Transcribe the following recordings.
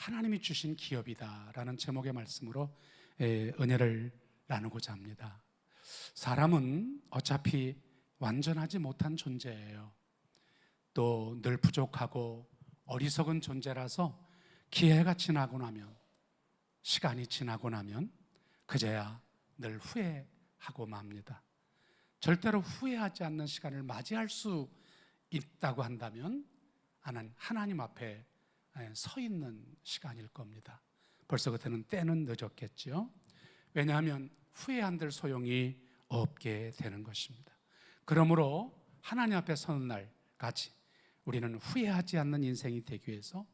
하나님이 주신 기업이다라는 제목의 말씀으로 은혜를 나누고자 합니다. 사람은 어차피 완전하지 못한 존재예요. 또 늘 부족하고 어리석은 존재라서 기회가 지나고 나면, 시간이 지나고 나면 그제야 늘 후회하고 맙니다. 절대로 후회하지 않는 시간을 맞이할 수 있다고 한다면 나는 하나님 앞에 서 있는 시간일 겁니다. 벌써 그때는 때는 늦었겠죠. 왜냐하면 후회한들 소용이 없게 되는 것입니다. 그러므로 하나님 앞에 서는 날까지 우리는 후회하지 않는 인생이 되기 위해서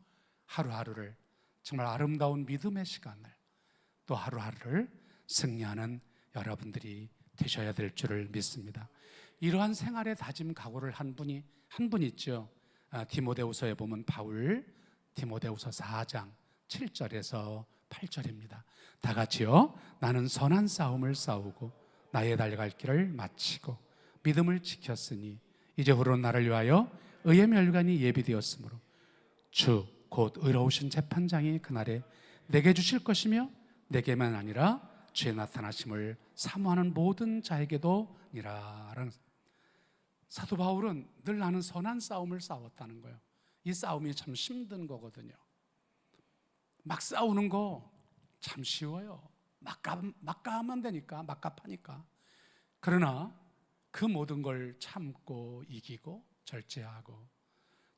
하루하루를 정말 아름다운 믿음의 시간을, 또 하루하루를 승리하는 여러분들이 되셔야 될 줄을 믿습니다. 이러한 생활의 다짐 각오를 한 분 있죠. 디모데후서에 보면 바울, 디모데후서 4장 7절에서 8절입니다. 다 같이요. 나는 선한 싸움을 싸우고 나의 달려갈 길을 마치고 믿음을 지켰으니 이제후로 나를 위하여 의의 멸관이 예비되었으므로 주 곧 의로우신 재판장이 그날에 내게 주실 것이며 내게만 아니라 주의 나타나심을 사모하는 모든 자에게도 니라. 사도 바울은 늘 나는 선한 싸움을 싸웠다는 거예요. 이 싸움이 참 힘든 거거든요. 막 싸우는 거 참 쉬워요. 막가하면 되니까, 막갑하니까. 그러나 그 모든 걸 참고 이기고 절제하고,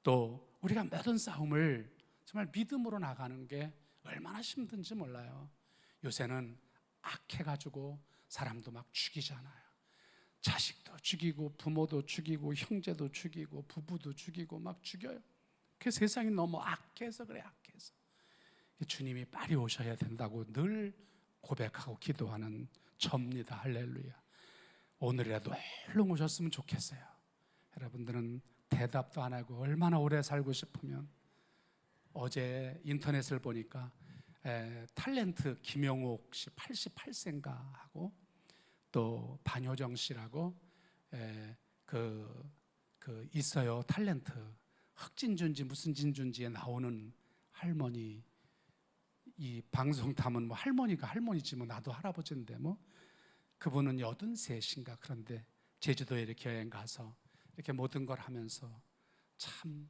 또 우리가 모든 싸움을 정말 믿음으로 나가는 게 얼마나 힘든지 몰라요. 요새는 악해가지고 사람도 막 죽이잖아요. 자식도 죽이고 부모도 죽이고 형제도 죽이고 부부도 죽이고 막 죽여요. 그 세상이 너무 악해서 그래. 악해서 주님이 빨리 오셔야 된다고 늘 고백하고 기도하는 저입니다. 할렐루야. 오늘이라도 얼른 오셨으면 좋겠어요. 여러분들은 대답도 안 하고 얼마나 오래 살고 싶으면. 어제 인터넷을 보니까 탤런트 김영옥 씨 88세인가 하고, 또 반효정 씨라고 있어요. 탤런트 흑진주인지 무슨 진주인지에 나오는 할머니. 이 방송 타면 뭐 할머니가 할머니지 뭐 나도 할아버지인데 뭐. 그분은 83인가. 그런데 제주도에 이렇게 여행 가서 이렇게 모든 걸 하면서 참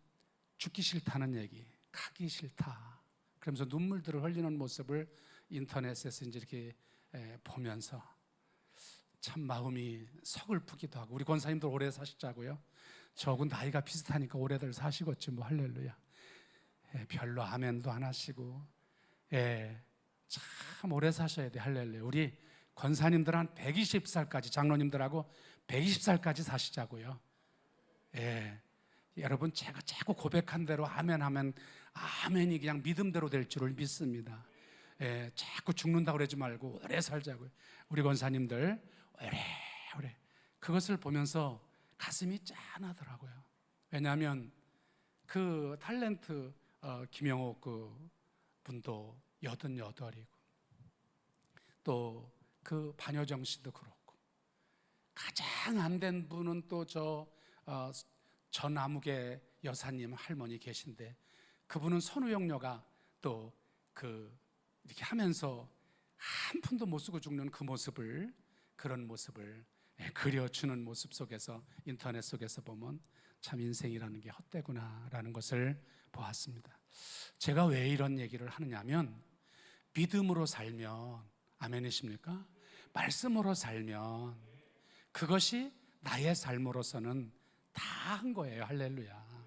죽기 싫다는 얘기, 가기 싫다 그러면서 눈물들을 흘리는 모습을 인터넷에서 이제 이렇게 보면서 참 마음이 서글프기도 하고. 우리 권사님들 오래 사시자고요. 저하고 나이가 비슷하니까 오래들 사시겠지 뭐. 할렐루야. 별로 아멘도 안 하시고 참 오래 사셔야 돼. 할렐루야. 우리 권사님들 한 120살까지, 장로님들하고 120살까지 사시자고요. 여러분, 제가 자꾸 고백한 대로 아멘 하면 아멘이 그냥 믿음대로 될 줄을 믿습니다. 자꾸 죽는다고 그러지 말고 오래 살자고요. 우리 권사님들 오래. 그것을 보면서 가슴이 짠하더라고요. 왜냐하면 그 탤런트 김영옥 그 분도 88이고, 또 그 반효정 씨도 그렇고, 가장 안 된 분은 또 전아무개 여사님 할머니 계신데, 그분은 선우영녀가 또 이렇게 하면서 한 푼도 못 쓰고 죽는 그 모습을, 그런 모습을 그려주는 모습 속에서, 인터넷 속에서 보면 참 인생이라는 게 헛되구나라는 것을 보았습니다. 제가 왜 이런 얘기를 하느냐면, 믿음으로 살면, 아멘이십니까? 말씀으로 살면 그것이 나의 삶으로서는 다 한 거예요. 할렐루야.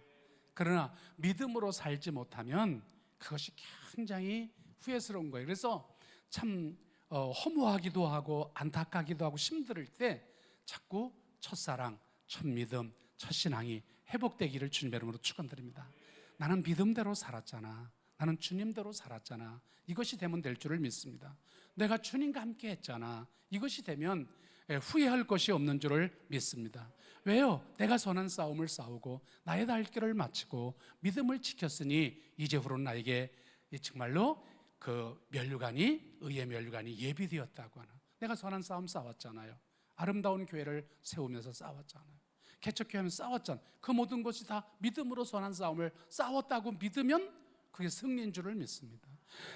그러나 믿음으로 살지 못하면 그것이 굉장히 후회스러운 거예요. 그래서 참 허무하기도 하고 안타깝기도 하고 힘들 때 자꾸 첫사랑, 첫믿음, 첫신앙이 회복되기를 주님의 이름으로 축원드립니다. 나는 믿음대로 살았잖아. 나는 주님대로 살았잖아. 이것이 되면 될 줄을 믿습니다. 내가 주님과 함께 했잖아. 이것이 되면 후회할 것이 없는 줄을 믿습니다. 왜요? 내가 선한 싸움을 싸우고 나의 달 길을 마치고 믿음을 지켰으니 이제후로는 나에게 정말로 그 면류관이, 의의 면류관이 예비되었다고 하는. 내가 선한 싸움 싸웠잖아요. 아름다운 교회를 세우면서 싸웠잖아요. 개척교회하면서 싸웠잖아요. 그 모든 것이 다 믿음으로 선한 싸움을 싸웠다고 믿으면 그게 승리인 줄을 믿습니다.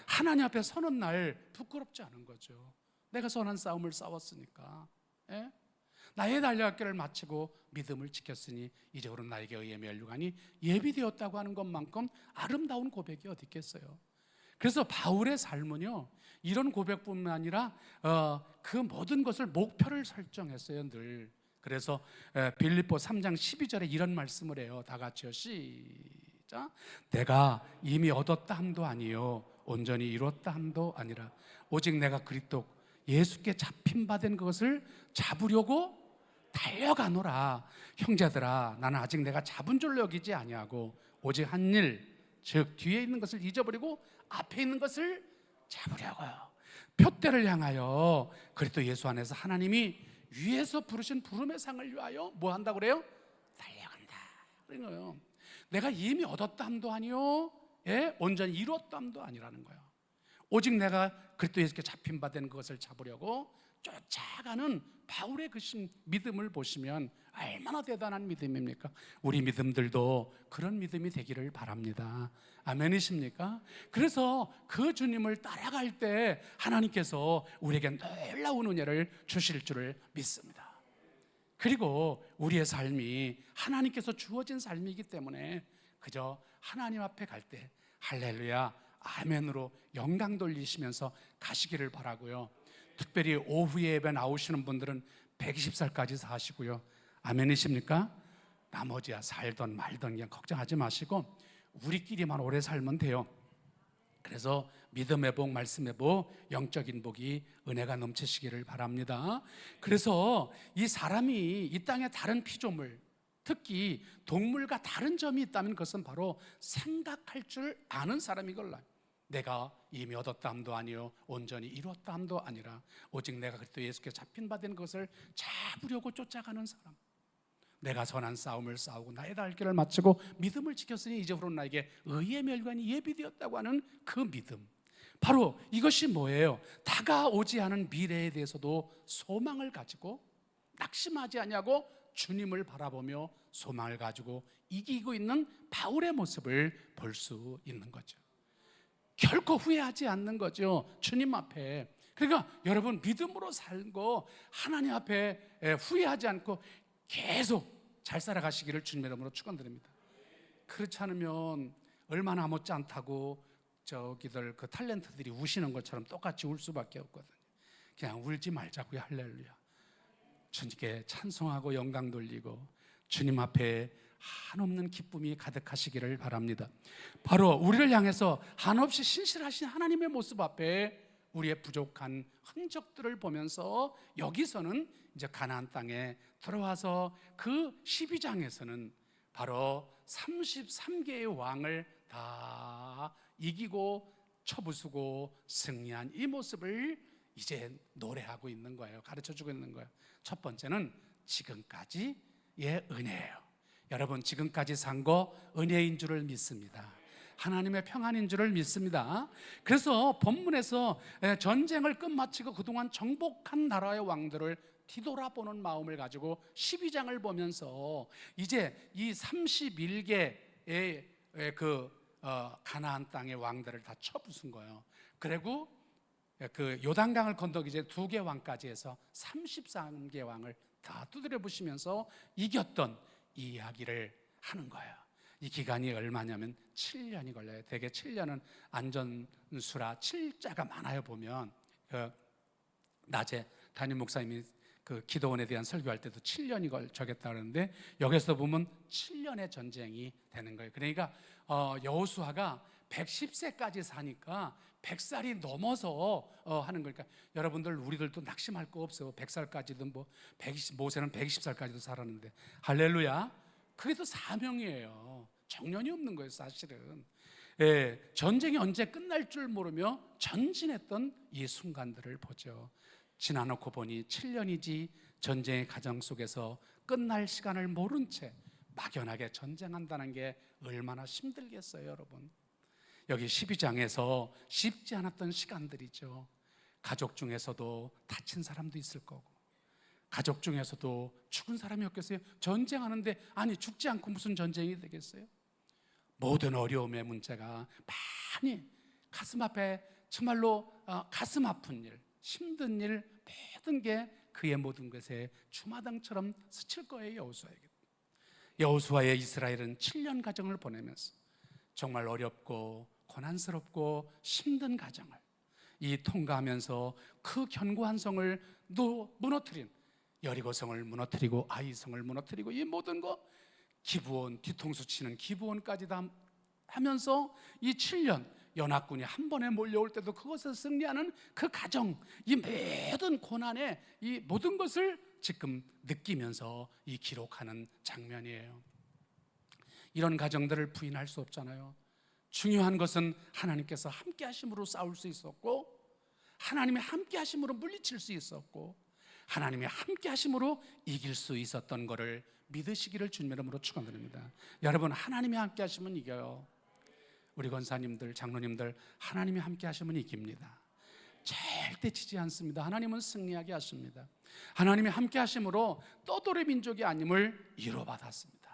하나님 앞에 서는 날 부끄럽지 않은 거죠. 내가 선한 싸움을 싸웠으니까. 예? 나의 달려갈 길을 마치고 믿음을 지켰으니 이제부로 나에게 의의 멸류관이 예비되었다고 하는 것만큼 아름다운 고백이 어디 있겠어요. 그래서 바울의 삶은요, 이런 고백뿐만 아니라 그 모든 것을 목표를 설정했어요, 늘. 그래서 빌립보 3장 12절에 이런 말씀을 해요. 다 같이요, 시작. 내가 이미 얻었다 함도 아니요 온전히 이뤘다 함도 아니라 오직 내가 그리스도 예수께 잡힌 바 된 것을 잡으려고 달려가노라. 형제들아, 나는 아직 내가 잡은 줄로 여기지 아니하고 오직 한 일, 즉 뒤에 있는 것을 잊어버리고 앞에 있는 것을 잡으려고요. 표대를 향하여 그리스도 예수 안에서 하나님이 위에서 부르신 부름의 상을 위하여 뭐 한다고 그래요? 달려간다 그런 거예요. 내가 이미 얻었다 함도 아니요, 예? 온전히 이뤘다 함도 아니라는 거예요. 오직 내가 그리스도 예수께 잡힌 바 된 것을 잡으려고 쫓아가는 바울의 그 믿음을 보시면 얼마나 대단한 믿음입니까? 우리 믿음들도 그런 믿음이 되기를 바랍니다. 아멘이십니까? 그래서 그 주님을 따라갈 때 하나님께서 우리에게 놀라운 은혜를 주실 줄을 믿습니다. 그리고 우리의 삶이 하나님께서 주어진 삶이기 때문에 그저 하나님 앞에 갈 때 할렐루야 아멘으로 영광 돌리시면서 가시기를 바라고요. 특별히 오후에 예배 나오시는 분들은 120살까지 사시고요. 아멘이십니까? 나머지야 살던 말던 그냥 걱정하지 마시고 우리끼리만 오래 살면 돼요. 그래서 믿음의 복, 말씀의 복, 영적인 복이 은혜가 넘치시기를 바랍니다. 그래서 이 사람이 이 땅의 다른 피조물, 특히 동물과 다른 점이 있다면 그것은 바로 생각할 줄 아는 사람이걸라. 내가 이미 얻었다 함도 아니요 온전히 이루었다 함도 아니라 오직 내가 그리스도 예수께 잡힌 바 된 것을 잡으려고 쫓아가는 사람. 내가 선한 싸움을 싸우고 나의 달길을 마치고 믿음을 지켰으니 이제부로 나에게 의의 멸관이 예비되었다고 하는 그 믿음, 바로 이것이 뭐예요? 다가오지 않은 미래에 대해서도 소망을 가지고 낙심하지 아니하고 주님을 바라보며 소망을 가지고 이기고 있는 바울의 모습을 볼 수 있는 거죠. 결코 후회하지 않는 거죠, 주님 앞에. 그러니까 여러분 믿음으로 살고 하나님 앞에 후회하지 않고 계속 잘 살아가시기를 주님의 이름으로 축원드립니다. 그렇지 않으면 얼마나 못지 않다고 저기들 그 탤런트들이 우시는 것처럼 똑같이 울 수밖에 없거든요. 그냥 울지 말자고요. 할렐루야. 주님께 찬송하고 영광 돌리고 주님 앞에 한없는 기쁨이 가득하시기를 바랍니다. 바로 우리를 향해서 한없이 신실하신 하나님의 모습 앞에 우리의 부족한 흔적들을 보면서 여기서는 이제 가나안 땅에 들어와서 그 12장에서는 바로 33개의 왕을 다 이기고 쳐부수고 승리한 이 모습을 이제 노래하고 있는 거예요. 가르쳐주고 있는 거예요. 첫 번째는 지금까지의 은혜예요. 여러분 지금까지 산 거 은혜인 줄을 믿습니다. 하나님의 평안인 줄을 믿습니다. 그래서 본문에서 전쟁을 끝마치고 그동안 정복한 나라의 왕들을 뒤돌아보는 마음을 가지고 12장을 보면서 이제 이 31개의 가나안 땅의 왕들을 다 쳐부순 거예요. 그리고 그 요단강을 건너기 이제 2개 왕까지 해서 33개 왕을 다 두드려 부시면서 이겼던 이 이야기를 하는 거예요. 이 기간이 얼마냐면 7년이 걸려요. 대개 7년은 안전수라 7자가 많아요. 보면 낮에 담임 목사님이 그 기도원에 대한 설교할 때도 7년이 걸쳤다 그러는데 여기서 보면 7년의 전쟁이 되는 거예요. 그러니까 여호수아가 110세까지 사니까 100살이 넘어서 하는 거니까 여러분들 우리들도 낙심할 거 없어요. 100살까지든 뭐 125세는 120살까지도 살았는데 할렐루야. 그게 또 사명이에요. 정년이 없는 거예요, 사실은. 예, 전쟁이 언제 끝날 줄 모르며 전진했던 이 순간들을 보죠. 지나놓고 보니 7년이지 전쟁의 가정 속에서 끝날 시간을 모른 채 막연하게 전쟁한다는 게 얼마나 힘들겠어요, 여러분. 여기 12장에서 쉽지 않았던 시간들이죠. 가족 중에서도 다친 사람도 있을 거고 가족 중에서도 죽은 사람이 없겠어요? 전쟁하는데 아니 죽지 않고 무슨 전쟁이 되겠어요? 모든 어려움의 문제가 많이 가슴 앞에 정말로 가슴 아픈 일, 힘든 일, 모든 게 그의 모든 것에 주마등처럼 스칠 거예요. 여호수아에게. 여호수아의 이스라엘은 7년 가정을 보내면서 정말 어렵고 고난스럽고 힘든 가정을 통과하면서 그 견고한 성을 무너뜨린, 여리고성을 무너뜨리고 아이성을 무너뜨리고 이 모든 거 기브온, 뒤통수 치는 기브온까지 다 하면서 이 7년 연합군이 한 번에 몰려올 때도 그것을 승리하는 그 가정, 이 모든 고난의 이 모든 것을 지금 느끼면서 이 기록하는 장면이에요. 이런 가정들을 부인할 수 없잖아요. 중요한 것은 하나님께서 함께 하심으로 싸울 수 있었고, 하나님의 함께 하심으로 물리칠 수 있었고, 하나님의 함께 하심으로 이길 수 있었던 것을 믿으시기를 주님의 이름으로 축원드립니다. 여러분, 하나님이 함께 하시면 이겨요. 우리 권사님들, 장로님들, 하나님이 함께 하시면 이깁니다. 절대 지지 않습니다. 하나님은 승리하게 하십니다. 하나님이 함께 하심으로 떠돌이 민족이 아님을 이루어받았습니다.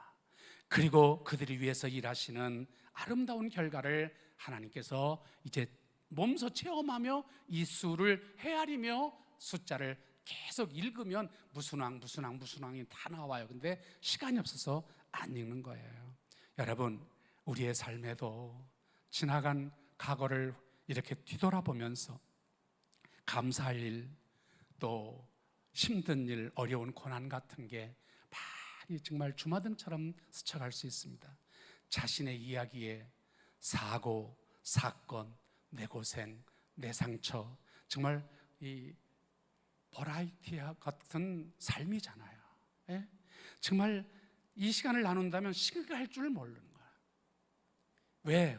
그리고 그들이 위해서 일하시는 아름다운 결과를 하나님께서 이제 몸소 체험하며 이 수를 헤아리며 숫자를 계속 읽으면 무슨 왕이 다 나와요. 근데 시간이 없어서 안 읽는 거예요. 여러분, 우리의 삶에도 지나간 과거를 이렇게 뒤돌아보면서 감사할 일, 또 힘든 일, 어려운 고난 같은 게 많이 정말 주마등처럼 스쳐갈 수 있습니다. 자신의 이야기에 사고, 사건, 내 고생, 내 상처, 정말 이 버라이티 같은 삶이잖아요. 예? 정말 이 시간을 나눈다면 시간을 할 줄 모르는 거예요. 왜?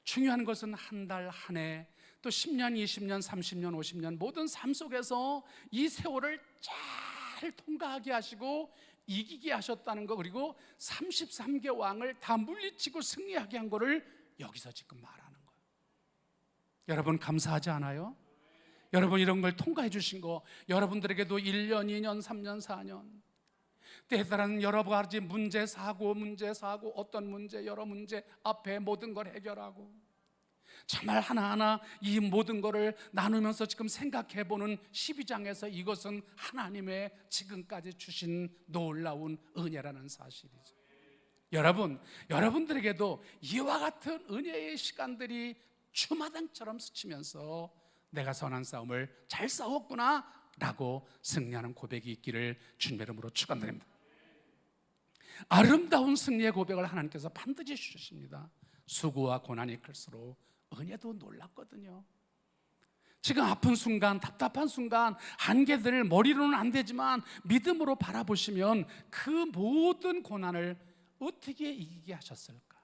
중요한 것은 한 달, 한 해, 또 10년, 20년, 30년, 50년 모든 삶 속에서 이 세월을 잘 통과하게 하시고 이기게 하셨다는 거, 그리고 33개 왕을 다 물리치고 승리하게 한 거를 여기서 지금 말하는 거예요. 여러분, 감사하지 않아요? 여러분, 이런 걸 통과해 주신 거, 여러분들에게도 1년, 2년, 3년, 4년 때에 따른 여러 가지 문제, 사고, 어떤 문제, 여러 문제 앞에 모든 걸 해결하고 정말 하나하나 이 모든 것을 나누면서 지금 생각해보는 12장에서 이것은 하나님의 지금까지 주신 놀라운 은혜라는 사실이죠. 여러분들에게도 이와 같은 은혜의 시간들이 주마등처럼 스치면서 내가 선한 싸움을 잘 싸웠구나 라고 승리하는 고백이 있기를 주님의 이름으로 축원드립니다. 아름다운 승리의 고백을 하나님께서 반드시 주십니다. 수고와 고난이 클수록 은혜도 놀랍거든요. 지금 아픈 순간, 답답한 순간, 한계들을 머리로는 안 되지만 믿음으로 바라보시면 그 모든 고난을 어떻게 이기게 하셨을까?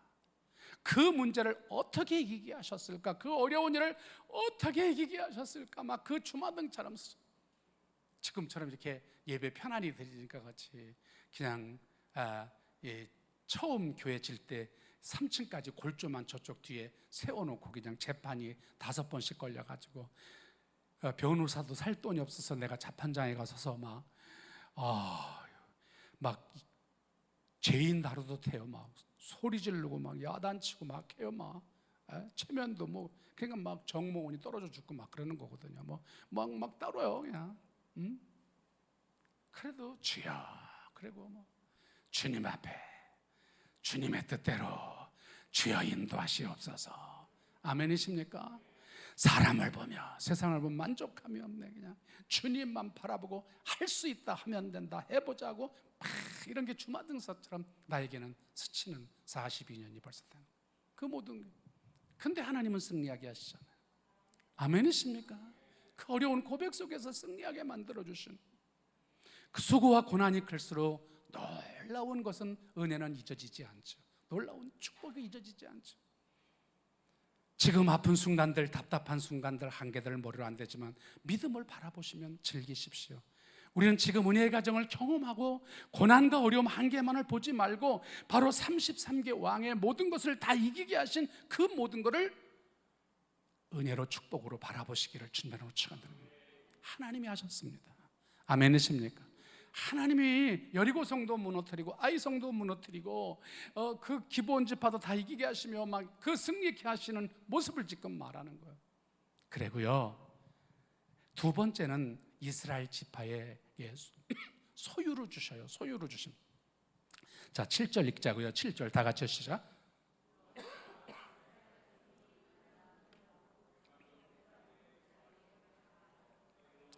그 문제를 어떻게 이기게 하셨을까? 그 어려운 일을 어떻게 이기게 하셨을까? 막 그 주마등처럼 지금처럼 이렇게 예배 편안히 드리니까 같이 그냥 처음 교회 질 때 3층까지 골조만 저쪽 뒤에 세워놓고 그냥 재판이 5번씩 걸려가지고 변호사도 살 돈이 없어서 내가 재판장에 가서서 막 죄인 다루도 돼요. 막 소리 지르고 막 야단치고 막 해요. 막 체면도 뭐 그러니까 막 정모원이 떨어져 죽고 막 그러는 거거든요. 막 따로요 그냥. 그래도 주여, 그리고 주님 앞에 주님의 뜻대로 주여 인도하시옵소서. 아멘이십니까? 사람을 보며 세상을 보며 만족함이 없네. 그냥 주님만 바라보고 할 수 있다 하면 된다, 해보자고 이런 게 주마등사처럼 나에게는 스치는 42년이 벌써 된 그 모든 게. 근데 하나님은 승리하게 하시잖아요. 아멘이십니까? 그 어려운 고백 속에서 승리하게 만들어주신 그 수고와 고난이 클수록 놀라운 것은 은혜는 잊어지지 않죠. 놀라운 축복이 잊어지지 않죠. 지금 아픈 순간들, 답답한 순간들, 한계들을 머리로 안 되지만 믿음을 바라보시면 즐기십시오. 우리는 지금 은혜의 가정을 경험하고 고난과 어려움, 한계만을 보지 말고 바로 33개 왕의 모든 것을 다 이기게 하신 그 모든 것을 은혜로 축복으로 바라보시기를 주님으로 축원드립니다. 하나님이 하셨습니다. 아멘이십니까? 하나님이 여리고 성도 무너뜨리고 아이 성도 무너뜨리고 그 기브온 지파도 다 이기게 하시며 막 그 승리케 하시는 모습을 지금 말하는 거예요. 그리고요, 두 번째는 이스라엘 지파에 소유를 주셔요. 소유를 주심. 자, 7절 읽자고요. 7절 다 같이 시작.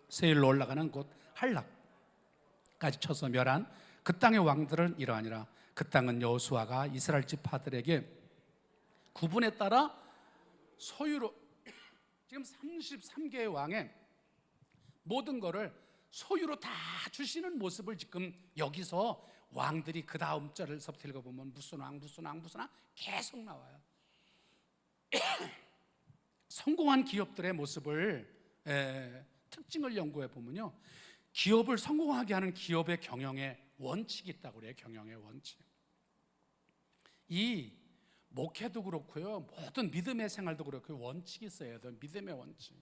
세일로 올라가는 곳 할락까지 쳐서 멸한 그 땅의 왕들은 이러하니라. 그 땅은 여호수아가 이스라엘 지파들에게 구분에 따라 소유로, 지금 33개의 왕의 모든 거를 소유로 다 주시는 모습을 지금 여기서 왕들이 그 다음 절에서부터 읽어보면 무슨 왕 계속 나와요. 성공한 기업들의 모습을 특징을 연구해 보면요, 기업을 성공하게 하는 기업의 경영의 원칙이 있다고 그래요. 경영의 원칙. 이 목회도 그렇고요, 모든 믿음의 생활도 그렇고 원칙이 있어야 돼요. 믿음의 원칙.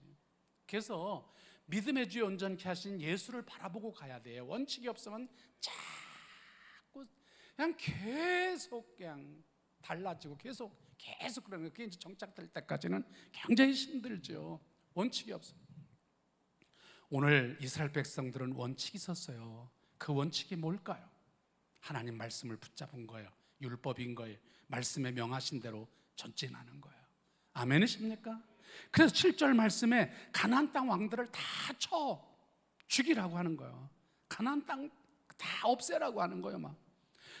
그래서 믿음의 주에 온전케 하신 예수를 바라보고 가야 돼요. 원칙이 없으면 자꾸 그냥 계속 그냥 달라지고 계속 그러는 거예요. 그게 이제 정착될 때까지는 굉장히 힘들죠. 원칙이 없어요. 오늘 이스라엘 백성들은 원칙이 있었어요. 그 원칙이 뭘까요? 하나님 말씀을 붙잡은 거예요. 율법인 거예요. 말씀에 명하신 대로 전진하는 거예요. 아멘이십니까? 그래서 7절 말씀에 가나안 땅 왕들을 다 쳐 죽이라고 하는 거예요. 가나안 땅 다 없애라고 하는 거예요. 막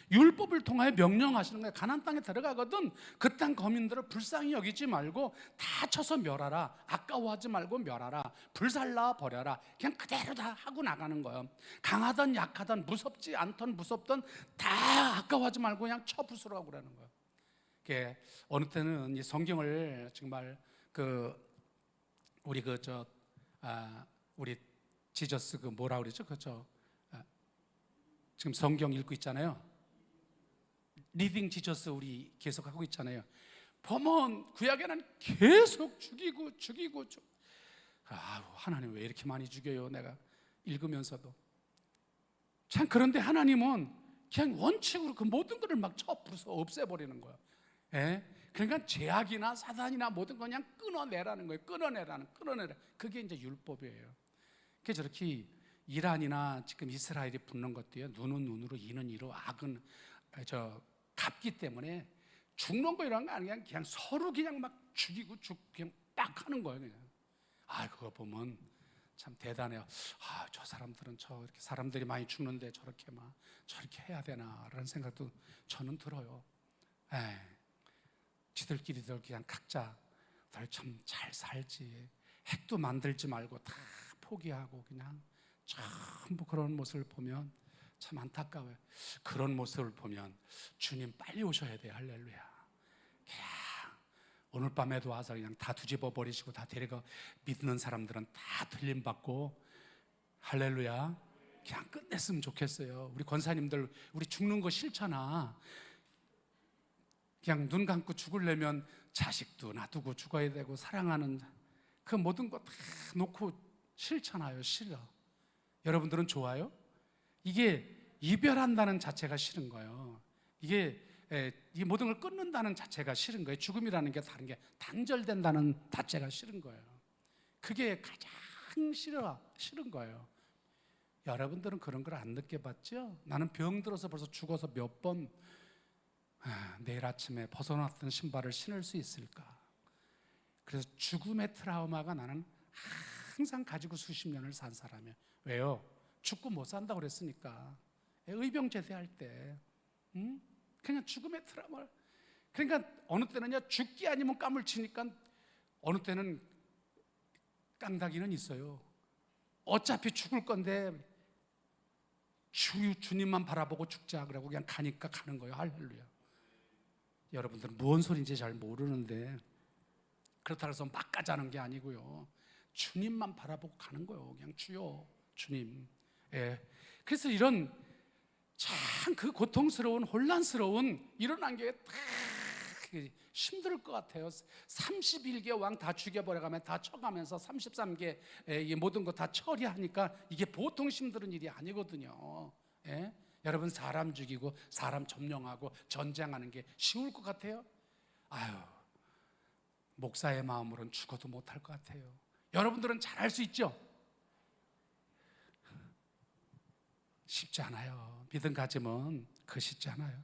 율법을 통하여 명령하시는 거예요. 가나안 땅에 들어가거든 그 땅 거민들을 불쌍히 여기지 말고 다 쳐서 멸하라. 아까워하지 말고 멸하라. 불살라 버려라. 그냥 그대로 다 하고 나가는 거예요. 강하든 약하든 무섭지 않든 무섭든 다 아까워하지 말고 그냥 쳐 부수라고 그러는 거예요. 이게 어느 때는 이 성경을 정말 우리 지저스 뭐라 그러죠? 지금 성경 읽고 있잖아요. 리딩 지저스 우리 계속 하고 있잖아요. 보면 구약에는 계속 죽이고 하나님 왜 이렇게 많이 죽여요? 내가 읽으면서도 참. 그런데 하나님은 그냥 원칙으로 그 모든 것을 막 쳐 부숴 없애버리는 거예요. 그러니까 죄악이나 사단이나 모든 거 그냥 끊어내라는 거예요. 끊어내라. 그게 이제 율법이에요. 그래서 저렇게 이란이나 지금 이스라엘이 붙는 것도요, 눈은 눈으로 이는 이로 악은 갚기 때문에 죽는 거 이런 거 아니야. 그냥 서로 그냥 막 죽이고 그냥 딱 하는 거예요. 그냥. 그거 보면 참 대단해요. 저 사람들은 이렇게 사람들이 많이 죽는데 저렇게 해야 되나라는 생각도 저는 들어요. 지들끼리들 그냥 각자 참 잘 살지. 핵도 만들지 말고 다 포기하고 그냥 전부 그런 모습을 보면 참 안타까워요. 그런 모습을 보면 주님 빨리 오셔야 돼요. 할렐루야. 그냥 오늘 밤에도 와서 그냥 다 뒤집어 버리시고 다 데려가 믿는 사람들은 다 들림받고 할렐루야 그냥 끝냈으면 좋겠어요. 우리 권사님들 우리 죽는 거 싫잖아. 그냥 눈 감고 죽으려면 자식도 놔두고 죽어야 되고 사랑하는 그 모든 거 다 놓고 싫잖아요. 싫어. 여러분들은 좋아요? 이게 이별한다는 자체가 싫은 거예요. 이게 이 모든 걸 끊는다는 자체가 싫은 거예요. 죽음이라는 게 다른 게 단절된다는 자체가 싫은 거예요. 그게 가장 싫은 거예요. 여러분들은 그런 걸 안 느껴봤죠? 나는 병 들어서 벌써 죽어서 몇 번 내일 아침에 벗어났던 신발을 신을 수 있을까? 그래서 죽음의 트라우마가 나는 항상 가지고 수십 년을 산 사람이에요. 왜요? 죽고 못 산다고 그랬으니까. 의병 제대할 때 그냥 죽음의 트라우마. 그러니까 어느 때는요 죽기 아니면 까물치니까 어느 때는 깡다기는 있어요. 어차피 죽을 건데 주님만 바라보고 죽자 그러고 그냥 가니까 가는 거예요. 할렐루야. 여러분들은 뭔 소리인지 잘 모르는데 그렇다고 해서 막 가자는 게 아니고요. 주님만 바라보고 가는 거예요. 그냥 주여 주님. 그래서 이런 참 그 고통스러운 혼란스러운 이런 안경에 딱 힘들 것 같아요. 31개 왕 다 죽여버려가면 다 쳐가면서 33개 이 모든 거 다 처리하니까 이게 보통 힘든 일이 아니거든요. 예? 여러분, 사람 죽이고 사람 점령하고 전쟁하는 게 쉬울 것 같아요? 아유, 목사의 마음으로는 죽어도 못할 것 같아요. 여러분들은 잘할 수 있죠? 쉽지 않아요. 믿음 가짐은 쉽지 않아요.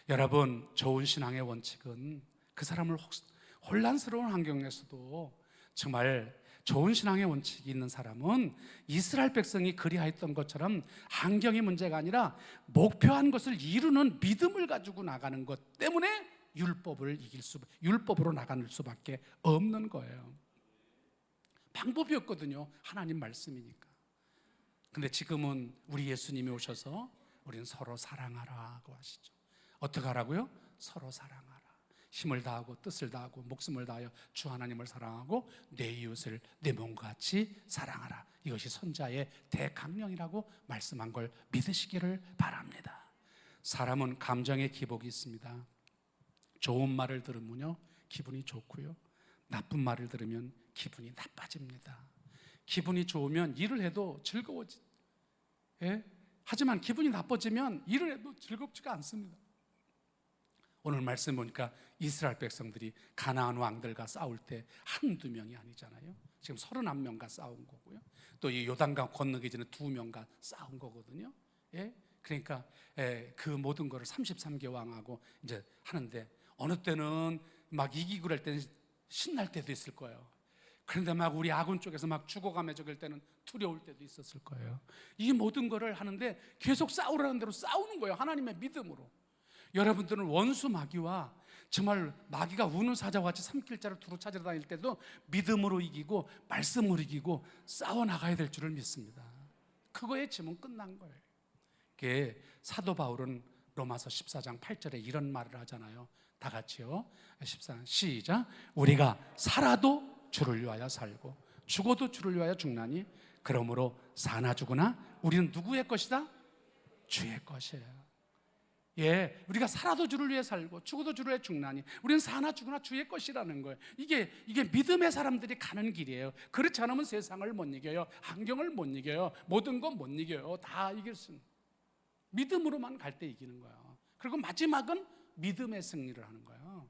여러분, 좋은 신앙의 원칙은 그 사람을 혼란스러운 환경에서도 정말 좋은 신앙의 원칙이 있는 사람은 이스라엘 백성이 그리하였던 것처럼 환경이 문제가 아니라 목표한 것을 이루는 믿음을 가지고 나가는 것 때문에 율법으로 나가는 수밖에 없는 거예요. 방법이 없거든요. 하나님 말씀이니까. 근데 지금은 우리 예수님이 오셔서 우리는 서로 사랑하라고 하시죠. 어떻게 하라고요? 서로 사랑하라. 힘을 다하고 뜻을 다하고 목숨을 다하여 주 하나님을 사랑하고 내 이웃을 내 몸과 같이 사랑하라. 이것이 선자의 대강령이라고 말씀한 걸 믿으시기를 바랍니다. 사람은 감정의 기복이 있습니다. 좋은 말을 들으면요 기분이 좋고요, 나쁜 말을 들으면 기분이 나빠집니다. 기분이 좋으면 일을 해도 즐거워지. 예? 하지만 기분이 나빠지면 일을 해도 즐겁지가 않습니다. 오늘 말씀 보니까 이스라엘 백성들이 가나안 왕들과 싸울 때 한두 명이 아니잖아요. 지금 31명과 싸운 거고요. 또 이 요단강 건너기 전에 2명과 싸운 거거든요. 예? 그러니까 그 모든 거를 33개 왕하고 이제 하는데, 어느 때는 막 이기고 그럴 때는 신날 때도 있을 거예요. 그런데 막 우리 아군 쪽에서 막 죽어가며 적을 때는 두려울 때도 있었을 거예요. 이 모든 거를 하는데 계속 싸우라는 대로 싸우는 거예요. 하나님의 믿음으로. 여러분들은 원수 마귀와 정말 마귀가 우는 사자와 같이 삼킬자를 두루 찾으러 다닐 때도 믿음으로 이기고 말씀으로 이기고 싸워나가야 될 줄을 믿습니다. 그거에 지면 끝난 거예요. 그게 사도 바울은 로마서 14장 8절에 이런 말을 하잖아요. 다 같이요. 14장 시작. 우리가 살아도 주를 위하여 살고 죽어도 주를 위하여 죽나니 그러므로 사나 죽으나 우리는 누구의 것이다? 주의 것이에요. 예, 우리가 살아도 주를 위해 살고 죽어도 주를 위해 죽나니 우리는 사나 죽으나 주의 것이라는 거예요. 이게 믿음의 사람들이 가는 길이에요. 그렇지 않으면 세상을 못 이겨요. 환경을 못 이겨요. 모든 건 못 이겨요. 다 이길 수는 믿음으로만 갈 때 이기는 거예요. 그리고 마지막은 믿음의 승리를 하는 거예요.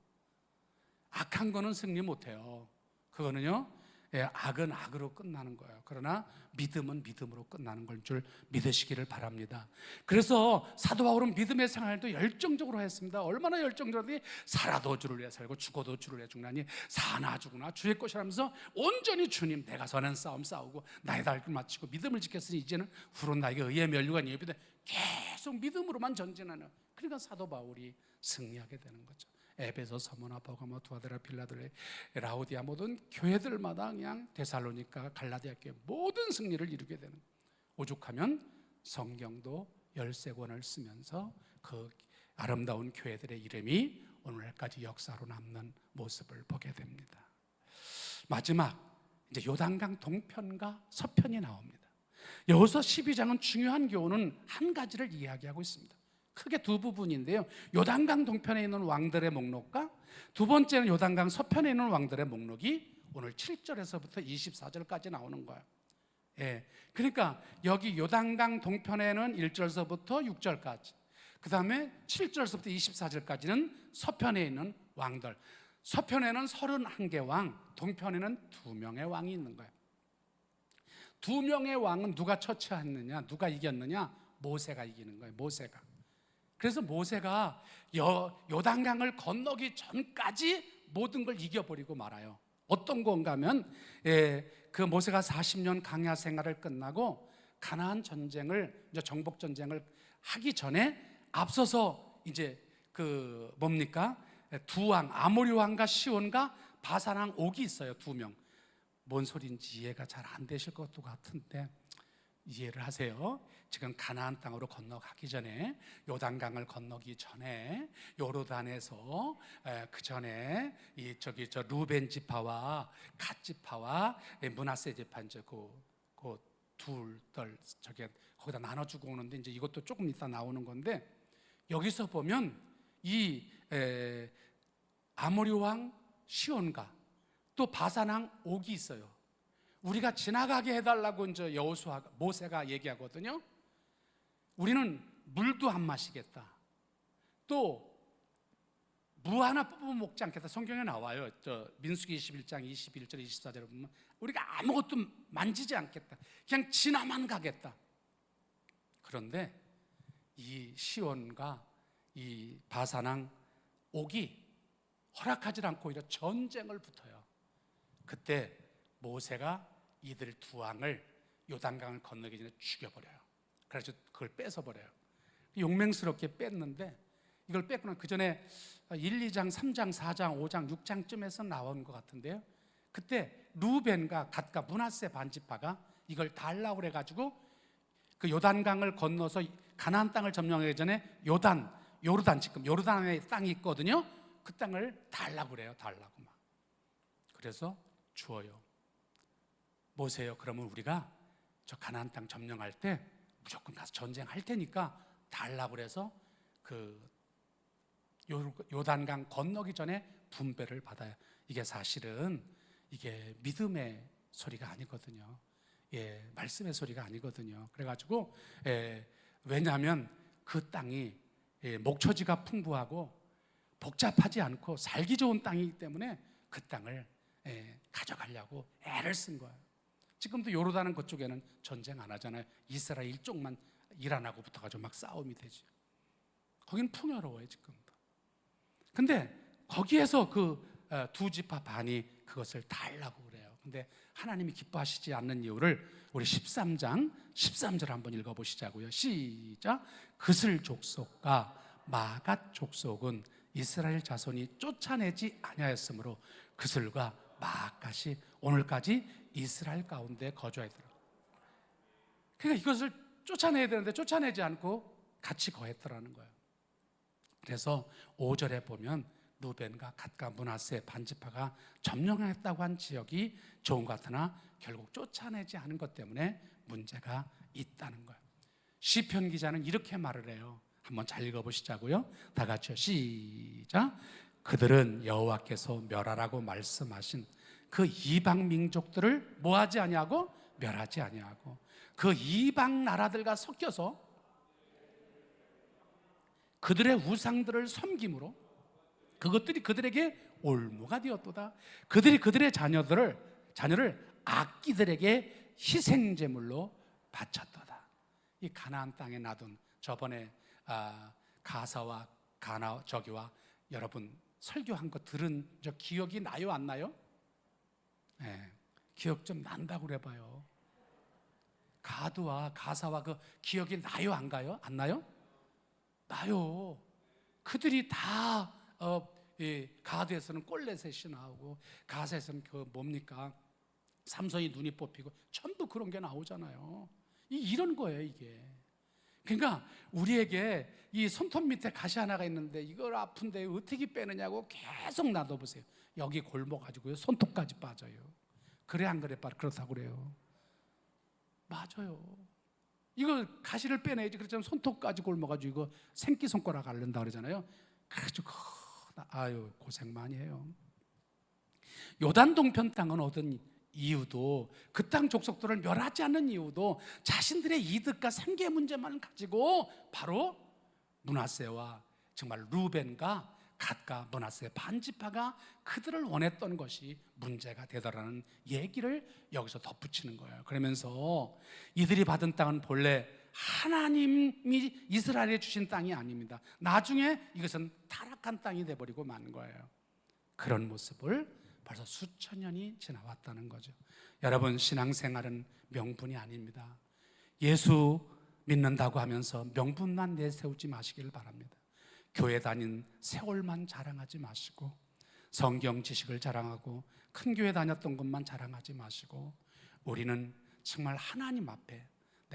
악한 거는 승리 못 해요. 그거는요, 악은 악으로 끝나는 거예요. 그러나 믿음은 믿음으로 끝나는 걸 줄 믿으시기를 바랍니다. 그래서 사도 바울은 믿음의 생활도 열정적으로 했습니다. 얼마나 열정적으로 살아도 주를 위해 살고 죽어도 주를 위해 죽나니 사나 죽으나 주의 것이라면서 온전히 주님 내가 선한 싸움 싸우고 나의 달길 마치고 믿음을 지켰으니 이제는 후로 나에게 의의 면류관 예비돼 계속 믿음으로만 전진하는, 그러니까 사도 바울이 승리하게 되는 거죠. 에베소, 서머나, 버가모, 두아데라, 빌라델, 라오디아 모든 교회들마다 그냥 데살로니가, 갈라디아 교회 모든 승리를 이루게 되는, 오죽하면 성경도 13권을 쓰면서 그 아름다운 교회들의 이름이 오늘날까지 역사로 남는 모습을 보게 됩니다. 마지막 이제 요단강 동편과 서편이 나옵니다. 여호수아 12장은 중요한 교훈은 한 가지를 이야기하고 있습니다. 크게 두 부분인데요, 요단강 동편에 있는 왕들의 목록과 두 번째는 요단강 서편에 있는 왕들의 목록이 오늘 7절에서부터 24절까지 나오는 거예요. 예, 그러니까 여기 요단강 동편에는 1절서부터 6절까지, 그 다음에 7절서부터 24절까지는 서편에 있는 왕들. 서편에는 31개 왕, 동편에는 2명의 왕이 있는 거예요. 2명의 왕은 누가 처치했느냐, 누가 이겼느냐? 모세가 이기는 거예요. 모세가. 그래서 모세가 요단강을 건너기 전까지 모든 걸 이겨버리고 말아요. 어떤 건가 하면 그 모세가 40년 광야 생활을 끝나고 가나안 전쟁을, 이제 정복 전쟁을 하기 전에 앞서서 이제 그 뭡니까? 두 왕, 아모리 왕과 시온과 바산 왕 옥이 있어요. 2명. 뭔 소리인지 이해가 잘 안 되실 것도 같은데 이해를 하세요. 지금 가나안 땅으로 건너가기 전에, 요단강을 건너기 전에 요르단에서 그 전에 저 루벤 지파와 갓 지파와 므낫세 지파 이제 그 둘들 저기 거기다 나눠주고 오는데, 이제 이것도 조금 이따 나오는 건데, 여기서 보면 이 아모리 왕 시온과 또 바산 왕 옥이 있어요. 우리가 지나가게 해달라고 이제 여호수아가 모세가 얘기하거든요. 우리는 물도 안 마시겠다. 또 무 하나 뽑아 먹지 않겠다. 성경에 나와요. 민수기 21장 21절 24절에 보면 우리가 아무것도 만지지 않겠다. 그냥 지나만 가겠다. 그런데 이 시온과 이 바산왕 옥이 허락하지 않고 오히려 전쟁을 붙어요. 그때 모세가 이들 두 왕을 요단강을 건너기 전에 죽여버려요. 그래서 그걸 뺏어버려요. 용맹스럽게 뺐는데 이걸 뺐구나. 그 전에 1, 2장, 3장, 4장, 5장, 6장쯤에서 나온 것 같은데요. 그때 루벤과 갓과 므낫세 반지파가 이걸 달라고 그래가지고 그 요단강을 건너서 가나안 땅을 점령하기 전에 요르단 지금 요르단의 땅이 있거든요. 그 땅을 달라고 그래요. 달라고 막. 그래서 주어요. 모세요. 그러면 우리가 저 가나안 땅 점령할 때 무조건 가서 전쟁할 테니까 달라고 그래서 그 요단강 건너기 전에 분배를 받아요. 이게 사실은 이게 믿음의 소리가 아니거든요. 예, 말씀의 소리가 아니거든요. 그래가지고 왜냐하면 그 땅이 목초지가 풍부하고 복잡하지 않고 살기 좋은 땅이기 때문에 그 땅을 가져가려고 애를 쓴 거예요. 지금도 요르단 그쪽에는 전쟁 안 하잖아요. 이스라엘 쪽만 이란하고 붙어가지고 막 싸움이 되죠. 거긴 풍요로워요 지금도. 근데 거기에서 그 두 지파 반이 그것을 달라고 그래요. 근데 하나님이 기뻐하시지 않는 이유를 우리 13장 13절 한번 읽어보시자고요. 시작. 그슬 족속과 마갓 족속은 이스라엘 자손이 쫓아내지 아니하였으므로 그슬과 마갓이 오늘까지 이스라엘 가운데 거주하더라. 그러니까 이것을 쫓아내야 되는데 쫓아내지 않고 같이 거했더라는 거예요. 그래서 5절에 보면 루벤과 갓과 므낫세 반지파가 점령했다고 한 지역이 좋은 것 같으나 결국 쫓아내지 않은 것 때문에 문제가 있다는 거예요. 시편 기자는 이렇게 말을 해요. 한번 잘 읽어보시자고요. 다 같이요. 시작. 그들은 여호와께서 멸하라고 말씀하신 그 이방 민족들을 뭐하지 아니하고 멸하지 아니하고 그 이방 나라들과 섞여서 그들의 우상들을 섬김으로 그것들이 그들에게 올무가 되었도다. 그들이 그들의 자녀를 악기들에게 희생제물로 바쳤도다. 이 가나안 땅에 놔둔 저번에 가사와 가나 저기와 여러분 설교한 거 들은 저 기억이 나요 안 나요? 네, 기억 좀 난다고 그래봐요. 가드와 가사와 그 기억이 나요 안 가요? 안 나요? 나요. 그들이 다 가드에서는 꼴레셋이 나오고 가사에서는 그 뭡니까? 삼손이 눈이 뽑히고 전부 그런 게 나오잖아요. 이런 거예요 이게. 그러니까 우리에게 이 손톱 밑에 가시 하나가 있는데 이걸 아픈데 어떻게 빼느냐고 계속 놔둬보세요. 여기 골목가지고요 손톱까지 빠져요. 그래 안 그래? 그렇다고 그래요. 맞아요. 이거 가시를 빼내야지. 그렇지만 손톱까지 굶어가지고 이거 생기손가락 앓는다 그러잖아요. 그래가지고 아유 고생 많이 해요. 요단 동편 땅은 얻은 이유도 그 땅 족속들을 멸하지 않는 이유도 자신들의 이득과 생계 문제만 가지고 바로 므낫세와 정말 루벤과 갓과 므낫세 반지파가 그들을 원했던 것이 문제가 되더라는 얘기를 여기서 덧붙이는 거예요. 그러면서 이들이 받은 땅은 본래 하나님이 이스라엘에 주신 땅이 아닙니다. 나중에 이것은 타락한 땅이 돼버리고 만 거예요. 그런 모습을 벌써 수천 년이 지나왔다는 거죠. 여러분 신앙생활은 명분이 아닙니다. 예수 믿는다고 하면서 명분만 내세우지 마시기를 바랍니다. 교회 다닌 세월만 자랑하지 마시고 성경 지식을 자랑하고 큰 교회 다녔던 것만 자랑하지 마시고 우리는 정말 하나님 앞에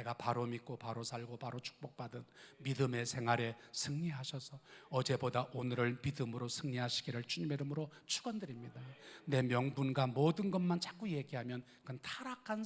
내가 바로 믿고 바로 살고 바로 축복받은 믿음의 생활에 승리하셔서 어제보다 오늘을 믿음으로 승리하시기를 주님의 이름으로 축원드립니다. 내 명분과 모든 것만 자꾸 얘기하면 그건 타락한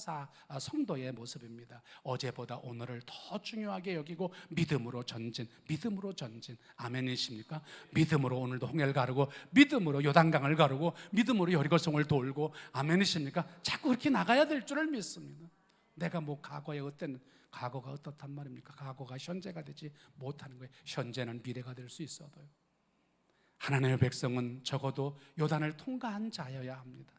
성도의 모습입니다. 어제보다 오늘을 더 중요하게 여기고 믿음으로 전진, 믿음으로 전진. 아멘이십니까? 믿음으로 오늘도 홍해를 가르고 믿음으로 요단강을 가르고 믿음으로 여리고성을 돌고, 아멘이십니까? 자꾸 그렇게 나가야 될 줄을 믿습니다. 내가 뭐 과거가 어떻단 말입니까? 과거가 현재가 되지 못하는 거예요. 현재는 미래가 될 수 있어도요. 하나님의 백성은 적어도 요단을 통과한 자여야 합니다.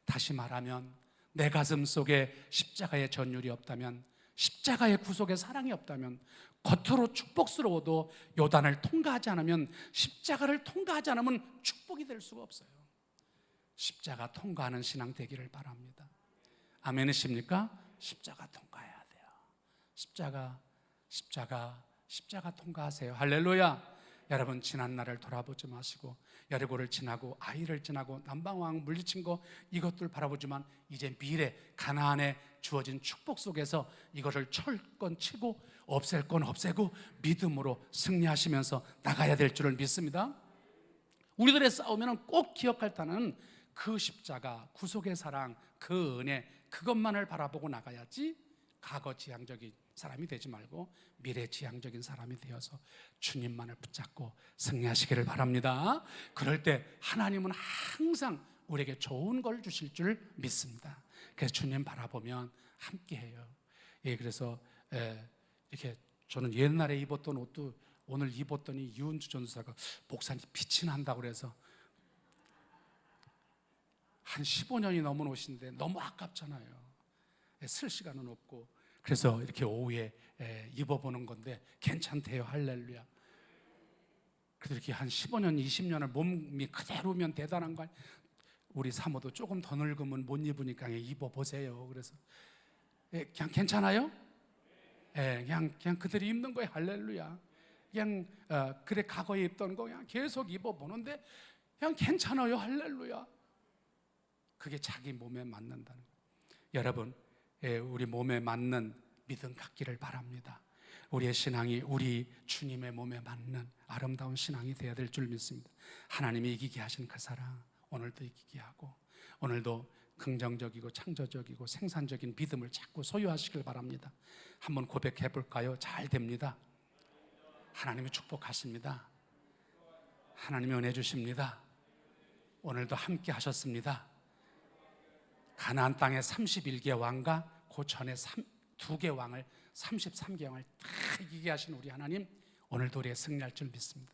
다시 말하면 내 가슴 속에 십자가의 전율이 없다면, 십자가의 구속의 사랑이 없다면, 겉으로 축복스러워도 요단을 통과하지 않으면, 십자가를 통과하지 않으면 축복이 될 수가 없어요. 십자가 통과하는 신앙 되기를 바랍니다. 아멘이십니까? 십자가 통과해야 돼요. 십자가 통과하세요. 할렐루야. 여러분, 지난 날을 돌아보지 마시고 여리고를 지나고 아이를 지나고 남방왕 물리친 거, 이것들 바라보지만 이제 미래 가나안에 주어진 축복 속에서 이것을 칠 건 치고 없앨 건 없애고 믿음으로 승리하시면서 나가야 될 줄을 믿습니다. 우리들의 싸우면 꼭 기억할 단어는 그 십자가, 구속의 사랑, 그 은혜, 그것만을 바라보고 나가야지 과거 지향적인 사람이 되지 말고 미래 지향적인 사람이 되어서 주님만을 붙잡고 승리하시기를 바랍니다. 그럴 때 하나님은 항상 우리에게 좋은 걸 주실 줄 믿습니다. 그래서 주님 바라보면 함께해요. 그래서 이렇게 저는 옛날에 입었던 옷도 오늘 입었더니 유은주 전도사가 목사님 빛이 난다고 그래서 한 15년이 넘은 옷인데 너무 아깝잖아요. 쓸 시간은 없고, 그래서 이렇게 오후에 입어보는 건데 괜찮대요. 할렐루야. 그래도 이렇게 한 15년, 20년을 몸이 그대로면 대단한 거 아니에요. 우리 사모도 조금 더 늙으면 못 입으니까 입어보세요. 그래서 그냥 괜찮아요? 그냥 그들이 입는 거예요. 할렐루야. 그냥 그래 과거에 입던 거 그냥 계속 입어보는데 그냥 괜찮아요. 할렐루야. 그게 자기 몸에 맞는다는 거예요. 여러분, 우리 몸에 맞는 믿음 갖기를 바랍니다. 우리의 신앙이 우리 주님의 몸에 맞는 아름다운 신앙이 되어야 될 줄 믿습니다. 하나님이 이기게 하신 그 사랑 오늘도 이기게 하고, 오늘도 긍정적이고 창조적이고 생산적인 믿음을 자꾸 소유하시길 바랍니다. 한번 고백해 볼까요? 잘 됩니다. 하나님이 축복하십니다. 하나님이 은혜 주십니다. 오늘도 함께 하셨습니다. 가나안 땅의 31개 왕과 그 전에 2개 왕을 33개 왕을 다 이기게 하신 우리 하나님, 오늘도 우리의 승리할 줄 믿습니다.